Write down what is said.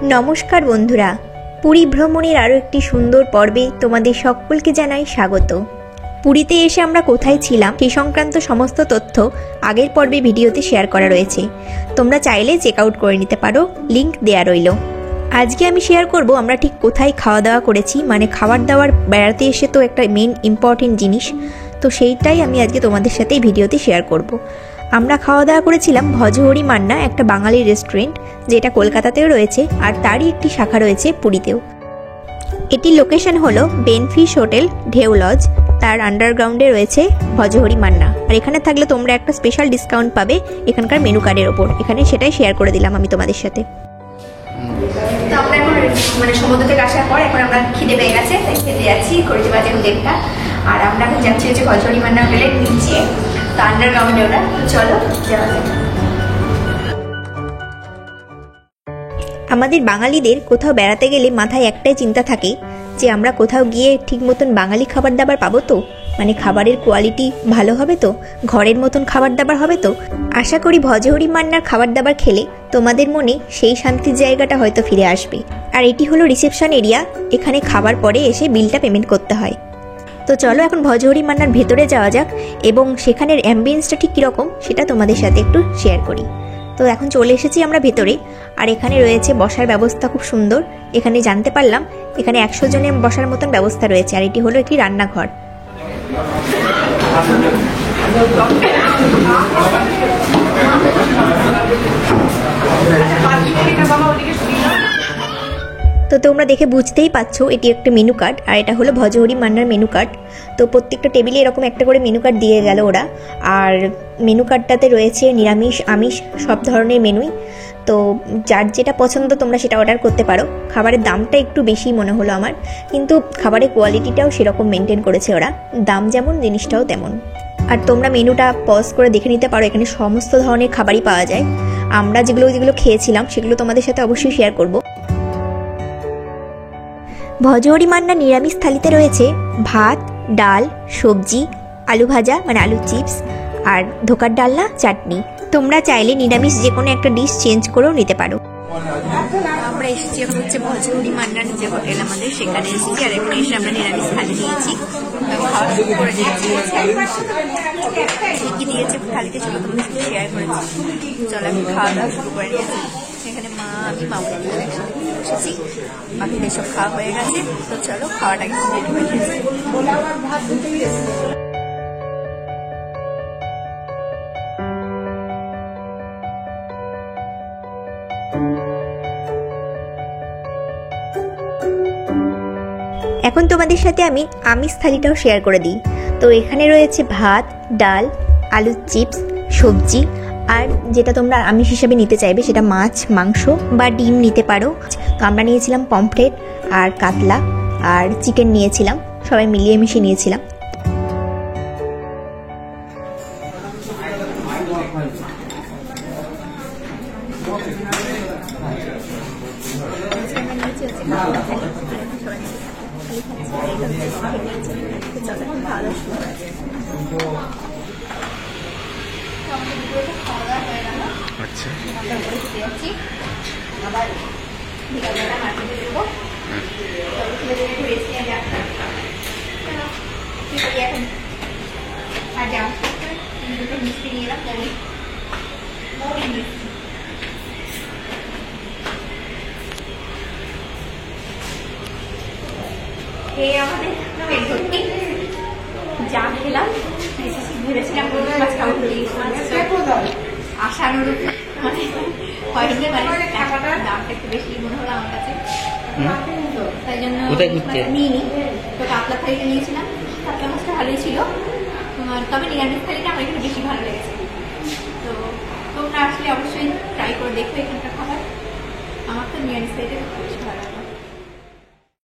নমস্কার বন্ধুরা, পুরী ভ্রমণের আরও একটি সুন্দর পর্বে তোমাদের সকলকে জানাই স্বাগত। পুরীতে এসে আমরা কোথায় ছিলাম সেই সংক্রান্ত সমস্ত তথ্য আগের পর্বে ভিডিওতে শেয়ার করা রয়েছে, তোমরা চাইলে চেক আউট করে নিতে পারো, লিংক দেয়া রইল। আজকে আমি শেয়ার করব আমরা ঠিক কোথায় খাওয়া দাওয়া করেছি, মানে খাবার দাবার বেড়াতে এসে তো একটা মেন ইম্পর্টেন্ট জিনিস, তো সেইটাই আমি আজকে তোমাদের সাথে এই ভিডিওতে শেয়ার করব। আমরা খাওয়া দাওয়া করেছিলাম ভজহরি মান্না, একটা বাঙালি রেস্টুরেন্ট যেটা কলকাতাতেও রয়েছে আর তারই একটি শাখা রয়েছে পুরীতেও। এটির লোকেশন হলো বেনফিশ হোটেল ঢেউ লজ, তার আন্ডারগ্রাউন্ডে রয়েছে ভজহরি মান্না। আর এখানে থাকলে তোমরা একটা স্পেশাল ডিসকাউন্ট পাবে এখানকার মেনু কার্ডের ওপর, এখানে সেটাই শেয়ার করে দিলাম আমি তোমাদের সাথে। তো আমরা এখন সমুদ্র থেকে আসার পর এখন আমরা খিদে পেয়ে গেছে, তাই খেতে যাচ্ছি। ঘড়িতে বাজে 1:30, আর আমরা এখন যাচ্ছি হচ্ছে ভজহরি মান্না হোটেলের নিচে, তো আন্ডারগ্রাউন্ডে ওরা। চলো যাওয়া যাক। আমাদের বাঙালিদের কোথাও বেড়াতে গেলে মাথায় একটাই চিন্তা থাকে যে আমরা কোথাও গিয়ে ঠিক মতন বাঙালি খাবার দাবার পাবো তো, মানে খাবারের কোয়ালিটি ভালো হবে তো, ঘরের মতন খাবার দাবার হবে তো। আশা করি ভজহরি মান্নার খাবার দাবার খেলে তোমাদের মনে সেই শান্তির জায়গাটা হয়তো ফিরে আসবে। আর এটি হলো রিসেপশন এরিয়া, এখানে খাবার পরে এসে বিলটা পেমেন্ট করতে হয়। তো চলো এখন ভজহরি মান্নার ভেতরে যাওয়া যাক এবং সেখানের অ্যাম্বিয়েন্সটা ঠিক কীরকম সেটা তোমাদের সাথে একটু শেয়ার করি। তো এখন চলে এসেছি আমরা ভেতরে, আর এখানে রয়েছে বসার ব্যবস্থা খুব সুন্দর। এখানে জানতে পারলাম এখানে 100 জনের বসার মতন ব্যবস্থা রয়েছে, আর এটি হলো একটি রান্নাঘর। তো তোমরা দেখে বুঝতেই পারছো এটি একটা মেনু কার্ড, আর এটা হলো ভজহরি মান্নার মেনু কার্ড। তো প্রত্যেকটা টেবিলে এরকম একটা করে মেনু কার্ড দিয়ে গেল ওরা, আর মেনু কার্ডটাতে রয়েছে নিরামিষ আমিষ সব ধরনের মেনুই। তো যার যেটা পছন্দ তোমরা সেটা অর্ডার করতে পারো। খাবারের দামটা একটু বেশি মনে হলো আমার, কিন্তু খাবারের কোয়ালিটিটাও সেরকম মেনটেন করেছে ওরা, দাম যেমন জিনিসটাও তেমন। আর তোমরা মেনুটা পজ করে দেখে নিতে পারো, এখানে সমস্ত ধরনের খাবারই পাওয়া যায়। আমরা যেগুলো খেয়েছিলাম সেগুলো তোমাদের সাথে অবশ্যই শেয়ার করব। ভজহরি মান্না নিরামিষ থালিতে রয়েছে ভাত, ডাল, সবজি, আলু ভাজা মানে আলু চিপস, আর ধোকার ডালনা, চাটনি। তোমরা চাইলে নিরামিষ যে কোনো একটা ডিশ চেঞ্জ করেও নিতে পারো। আমরা এসেছি এখন হচ্ছে ভজহরি মান্নার যে হোটেল আমাদের, সেখানে এসেছি। আর এখানে এসে আমরা নিরামিষ থালি নিয়েছি, খাওয়া শুরু করে দিয়েছি। কি দিয়েছে থালিতে সেটা তোমাদের সাথে শেয়ার করেছি। চলো আমি খাওয়া দাওয়া শুরু করে নিয়েছি। এখানে মা, আমি, মামুনি একসাথে বসেছি, বাকিদের সব খাওয়া হয়ে গেছে। তো চলো খাওয়াটাকে কমপ্লিট হয়ে গেছে। এখন তোমাদের সাথে আমি আমিষ থালিটাও শেয়ার করে দিই। তো এখানে রয়েছে ভাত, ডাল, আলু চিপস, সবজি, আর যেটা তোমরা আমিষ হিসেবে নিতে চাইবে সেটা মাছ, মাংস বা ডিম নিতে পারো। তো আমরা নিয়েছিলাম পমফ্রেট আর কাতলা আর চিকেন নিয়েছিলাম, সবাই মিলিয়ে মিশিয়ে নিয়েছিলাম। আচ্ছা, আবার বিকালবেলা মার্কেটে দেবো। এখন আর যাওয়া মিষ্টি নিয়ে এলাম, মৌরি মিষ্টি। আমাদের যা খেলাম ভেবেছিলাম মাছ খাবো, আশানুরূপ মানে হয়নি, মানে দামটা একটু বেশি মনে হলো আমার কাছে, তাই জন্য নিইনি। তো কাতলা থালিটা নিয়েছিলাম, কাতলা মাছটা ভালোই ছিল, তবে নিরামিষ থালিটা আমার একটু বেশি ভালো লেগেছে। তো তোমরা আসলে অবশ্যই ট্রাই করে দেখো এখানকার খাবার। আমার তো নিরামিষ থালিটা বেশি ভালো লাগে।